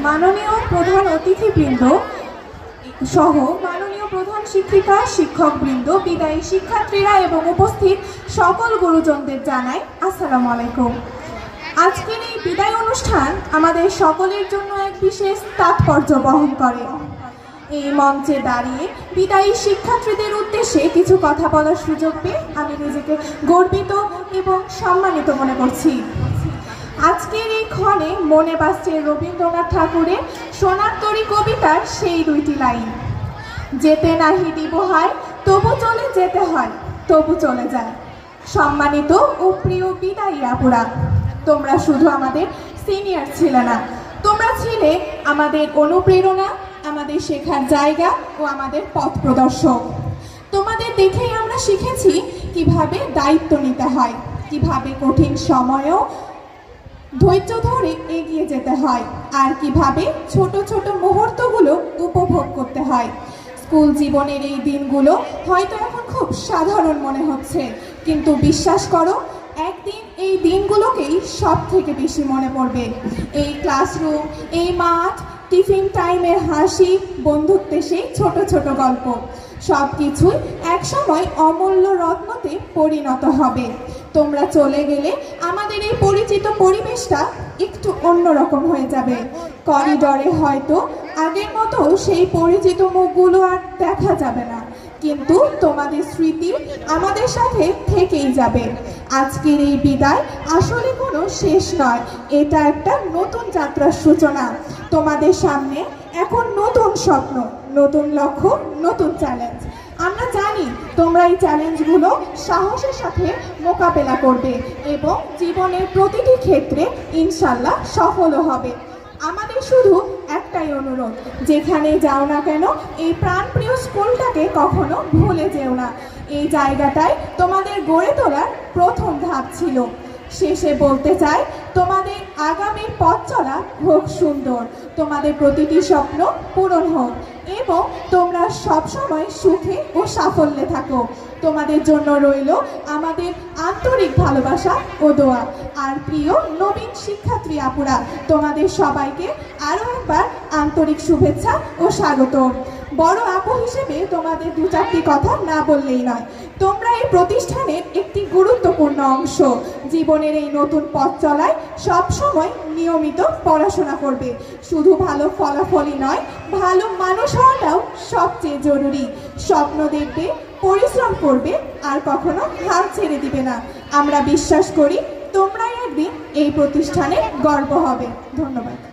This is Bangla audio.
মাননীয় প্রধান অতিথিবৃন্দ সহ মাননীয় প্রধান শিক্ষিকা শিক্ষকবৃন্দ, বিদায়ী শিক্ষার্থীরা এবং উপস্থিত সকল গুরুজনদের জানাই আসসালামু আলাইকুম। আজকের এই বিদায় অনুষ্ঠান আমাদের সকলের জন্য এক বিশেষ তাৎপর্য বহন করে। এই মঞ্চে দাঁড়িয়ে বিদায়ী শিক্ষার্থীদের উদ্দেশ্যে কিছু কথা বলার সুযোগ পেয়ে আমি নিজেকে গর্বিত এবং সম্মানিত মনে করছি। আজকের এই ক্ষণে মনে বাজছে রবীন্দ্রনাথ ঠাকুরের সোনার তরী কবিতার সেই দুইটি লাইন, যেতে নাহি দিব হয় তবু চলে যেতে হয়, তবু চলে যায়। সম্মানিত ও প্রিয় বিদায়ী আপুরা, তোমরা শুধু আমাদের সিনিয়র ছিলে না, তোমরা ছিলে আমাদের অনুপ্রেরণা, আমাদের শেখার জায়গা ও আমাদের পথ প্রদর্শক। তোমাদের দেখেই আমরা শিখেছি কিভাবে দায়িত্ব নিতে হয়, কিভাবে কঠিন সময়েও ধৈর্য ধরে এগিয়ে যেতে হয়, আর কিভাবে ছোট ছোট মুহূর্তগুলো উপভোগ করতে হয়। স্কুল জীবনের এই দিনগুলো হয়তো এখন খুব সাধারণ মনে হচ্ছে, কিন্তু বিশ্বাস করো, একদিন এই দিনগুলোকেই সব থেকে বেশি মনে পড়বে। এই ক্লাসরুম, এই মাঠ, টিফিন টাইমের হাসি, বন্ধুত্বের সেই ছোট ছোট গল্প, সব কিছুই একসময় অমূল্য রত্নতে পরিণত হবে। তোমরা চলে গেলে আমাদের এই পরিচিত পরিবেশটা একটু অন্যরকম হয়ে যাবে। করিডরে হয়তো আগের মতো সেই পরিচিত মুখগুলো আর দেখা যাবে না, কিন্তু তোমাদের স্মৃতি আমাদের সাথে থেকেই যাবে। আজকের এই বিদায় আসলে কোনো শেষ নয়, এটা একটা নতুন যাত্রার সূচনা। তোমাদের সামনে এখন নতুন স্বপ্ন, নতুন লক্ষ্য, নতুন চ্যালেঞ্জ। আমরা জানি তোমরা এই চ্যালেঞ্জগুলো সাহসের সাথে মোকাবেলা করবে এবং জীবনের প্রতিটি ক্ষেত্রে ইনশাল্লাহ সফলও হবে। আমাদের শুধু একটাই অনুরোধ, যেখানে যাও না কেন এই প্রাণপ্রিয় স্কুলটাকে কখনো ভুলে যেও না। এই জায়গাটায় তোমাদের গড়ে তোলার প্রথম ধাপ ছিল। শেষে বলতে চাই, তোমাদের আগামীর পথ চলা হোক সুন্দর, তোমাদের প্রতিটি স্বপ্ন পূরণ হোক এবং তোমরা সবসময় সুখে ও সাফল্যে থাকো। তোমাদের জন্য রইল আমাদের আন্তরিক ভালোবাসা ও দোয়া। আর প্রিয় নবীন শিক্ষার্থী আপুরা, তোমাদের সবাইকে আরও একবার আন্তরিক শুভেচ্ছা ও স্বাগত। বড় আপু হিসেবে তোমাদের দু চারটি কথা না বললেই নয়, তোমরা এই প্রতিষ্ঠানের একটি গুরুত্বপূর্ণ অংশ। জীবনের এই নতুন পথ চলায় সবসময় নিয়মিত পড়াশোনা করবে। শুধু ভালো ফলাফলই নয়, ভালো মানুষ হওয়াটাও সবচেয়ে জরুরি। স্বপ্ন দেখবে, পরিশ্রম করবে, আর কখনো হাল ছেড়ে দিবে না। আমরা বিশ্বাস করি তোমরাই একদিন এই প্রতিষ্ঠানের গর্ব হবে। ধন্যবাদ।